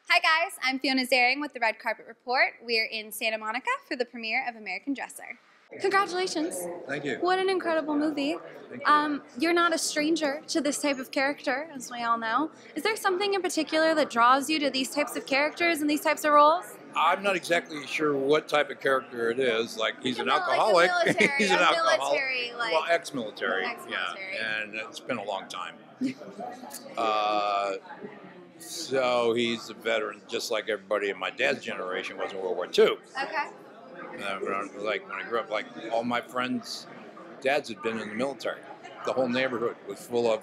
Hi guys, I'm Fiona Zaring with the Red Carpet Report. We're in Santa Monica for the premiere of American Dresser. Congratulations. Thank you. What an incredible movie. You're not a stranger to this type of character, as we all know. Is there something in particular that draws you to these types of characters and these types of roles? I'm not exactly sure what type of character it is. Like, he's an alcoholic. Like a military, He's an alcoholic. well, ex-military. Ex-military. Yeah, and it's been a long time. So he's a veteran, just like everybody in my dad's generation was in World War II. Okay. When I grew up, like all my friends' dads had been in the military. The whole neighborhood was full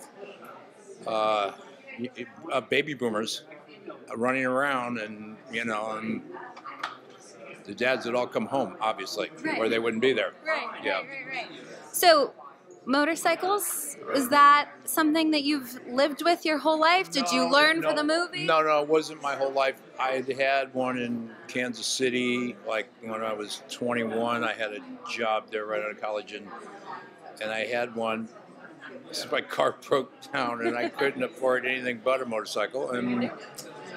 of baby boomers running around, and and the dads had all come home, obviously, right, or they wouldn't be there. Right. So, motorcycles, is that something that you've lived with your whole life? Did you learn for the movie? No, it wasn't my whole life. I had one in Kansas City, like when I was 21. I had a job there right out of college, and I had one. So my car broke down, and I couldn't afford anything but a motorcycle, and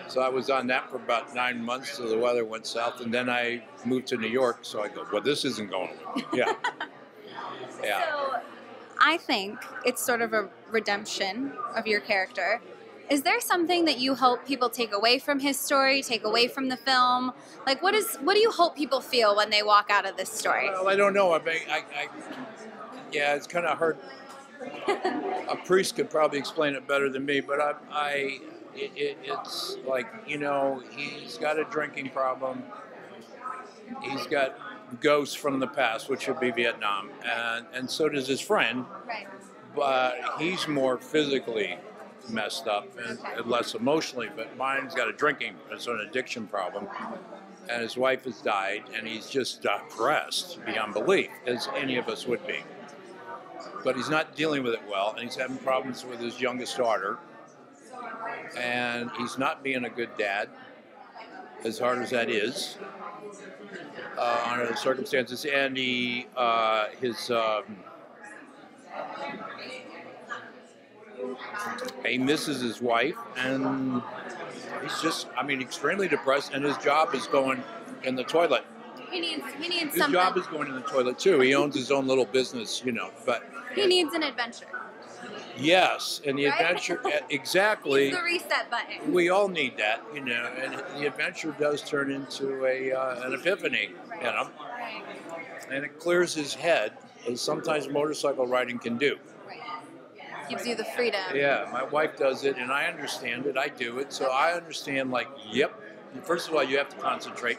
so I was on that for about 9 months till the weather went south, and then I moved to New York. So I go, well, this isn't going well. Yeah. So I think it's sort of a redemption of your character. Is there something that you hope people take away from his story, take away from the film? Like, what do you hope people feel when they walk out of this story? Well, I don't know. Yeah, it's kind of hard. A priest could probably explain it better than me, but it's like, he's got a drinking problem. He's got ghosts from the past, which would be Vietnam, and so does his friend. Right. But he's more physically messed up and less emotionally. But mine's got a drinking, it's an addiction problem, and his wife has died, and he's just depressed beyond belief, as any of us would be. But he's not dealing with it well, and he's having problems with his youngest daughter, and he's not being a good dad, as hard as that is, under the circumstances. And he misses his wife, and he's just, extremely depressed, and his job is going in the toilet. He needs His something. job is going in the toilet too. He owns his own little business, but he needs an adventure. Yes, and the adventure, exactly. It's the reset button. We all need that, and the adventure does turn into an epiphany, Right. and it clears his head, as sometimes motorcycle riding can do. Right. Gives you the freedom. Yeah, my wife does it, and I understand it. I do it, so I understand. Like, yep. First of all, you have to concentrate.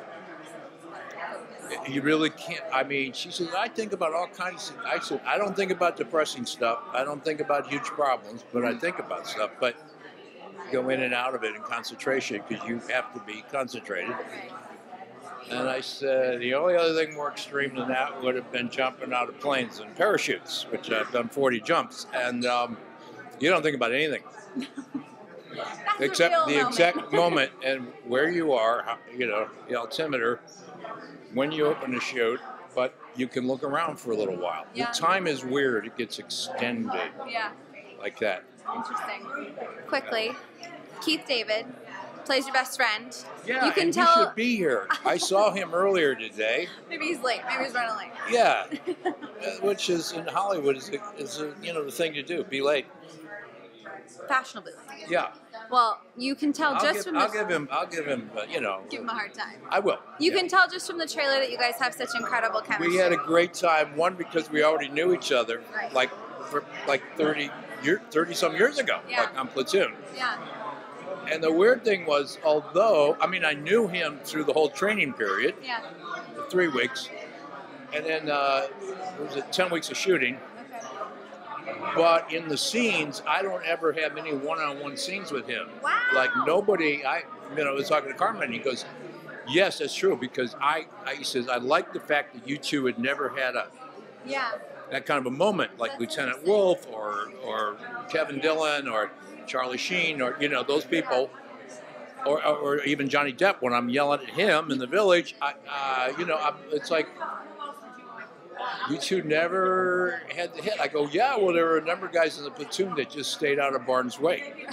You really can't. She says, I think about all kinds of things. I said, I don't think about depressing stuff. I don't think about huge problems, but I think about stuff. But go in and out of it in concentration, because you have to be concentrated. And I said, the only other thing more extreme than that would have been jumping out of planes and parachutes, which I've done 40 jumps. And you don't think about anything. Except the exact moment and where you are, the altimeter, when you open the chute, but you can look around for a little while. Yeah. The time is weird. It gets extended. Yeah. Like that. Interesting. Quickly, Keith David plays your best friend. Yeah, you can and tell. he should be here. I saw him earlier today. Maybe he's late. Maybe he's running late. Yeah, which is in Hollywood is the thing to do. Be late. Fashionably late. Yeah. Well, you can tell I'll give him. Give him a hard time. I will. You can tell just from the trailer that you guys have such incredible chemistry. We had a great time. One, because we already knew each other, Right. for 30-some years ago, Yeah. like on Platoon. Yeah. And the weird thing was, although, I knew him through the whole training period, Yeah. 3 weeks, and then, 10 weeks of shooting. But in the scenes, I don't ever have any one-on-one scenes with him. Wow. Like, nobody, I was talking to Carmen, and he goes, yes, that's true, because he says, I like the fact that you two had never had that kind of a moment, like That's Lieutenant interesting. Wolf or Kevin Dillon or Charlie Sheen or, those people, or even Johnny Depp. When I'm yelling at him in the village, it's like, you two never had the hit. I go, yeah, well, there were a number of guys in the platoon that just stayed out of Barnes' way.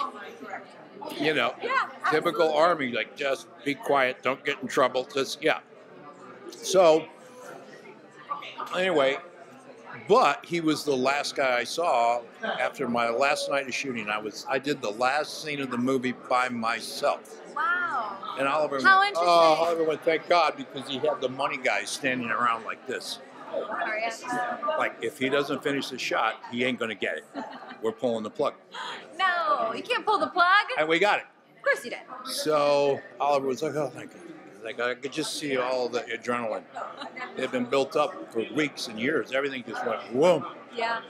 You know, Yeah, typical absolutely. Army, like just be quiet, don't get in trouble. Just yeah. So anyway, but he was the last guy I saw after my last night of shooting. I did the last scene of the movie by myself. Wow. And Oliver How went, interesting. oh, Oliver went, thank God, because he had the money guys standing around like this. Like, if he doesn't finish the shot, he ain't going to get it. We're pulling the plug. No, you can't pull the plug. And we got it. Of course you did. So Oliver was like, oh, thank God. Like, I could just see all the adrenaline. It had been built up for weeks and years. Everything just went, whoa. Yeah,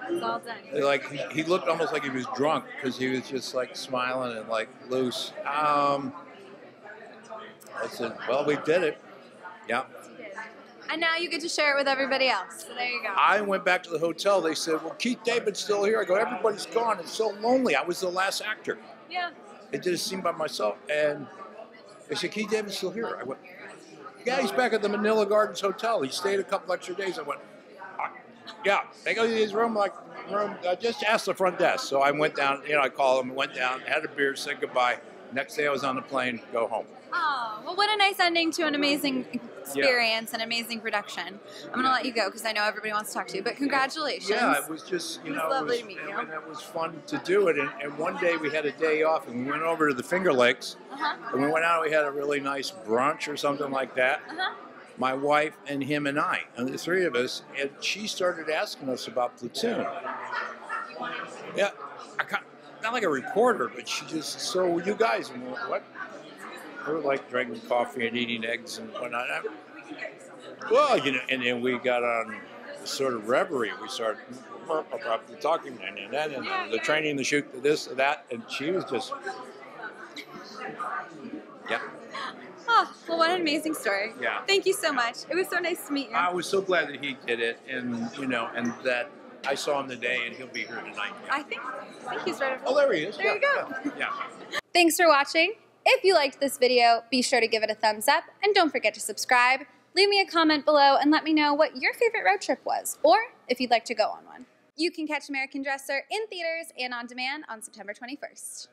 it's all done. Like, he looked almost like he was drunk because he was just like smiling and like loose. I said, well, we did it. Yeah. And now you get to share it with everybody else. So there you go. I went back to the hotel. They said, well, Keith David's still here. I go, everybody's gone. It's so lonely. I was the last actor. Yeah. I did a scene by myself. And they said, Keith David's still here. I went, yeah, he's back at the Manila Gardens Hotel. He stayed a couple extra days. I went, yeah, they go to his room, just ask the front desk. So I went down, I called him, went down, had a beer, said goodbye. Next day I was on the plane, go home. Oh, well, what a nice ending to an amazing experience and amazing production. I'm going to let you go because I know everybody wants to talk to you, but congratulations. Yeah, it was just, it was lovely to meet you. And it was fun to do it. And one day we had a day off and we went over to the Finger Lakes. And we went out and we had a really nice brunch or something like that. My wife and him and I, and the three of us, and she started asking us about Platoon. Yeah, not like a reporter, but she just, so you guys, and we're like, what? We're like drinking coffee and eating eggs and whatnot. Well, and then we got on sort of reverie. We started talking and the training, the shoot, this, that, and she was just, yeah. Oh, well, what an amazing story. Yeah. Thank you so much. It was so nice to meet you. I was so glad that he did it, and and that I saw him today, and he'll be here tonight. I think he's right over there. Oh, there he is. There you go. Yeah. Thanks for watching. If you liked this video, be sure to give it a thumbs up, and don't forget to subscribe. Leave me a comment below and let me know what your favorite road trip was, or if you'd like to go on one. You can catch American Dresser in theaters and on demand on September 21st.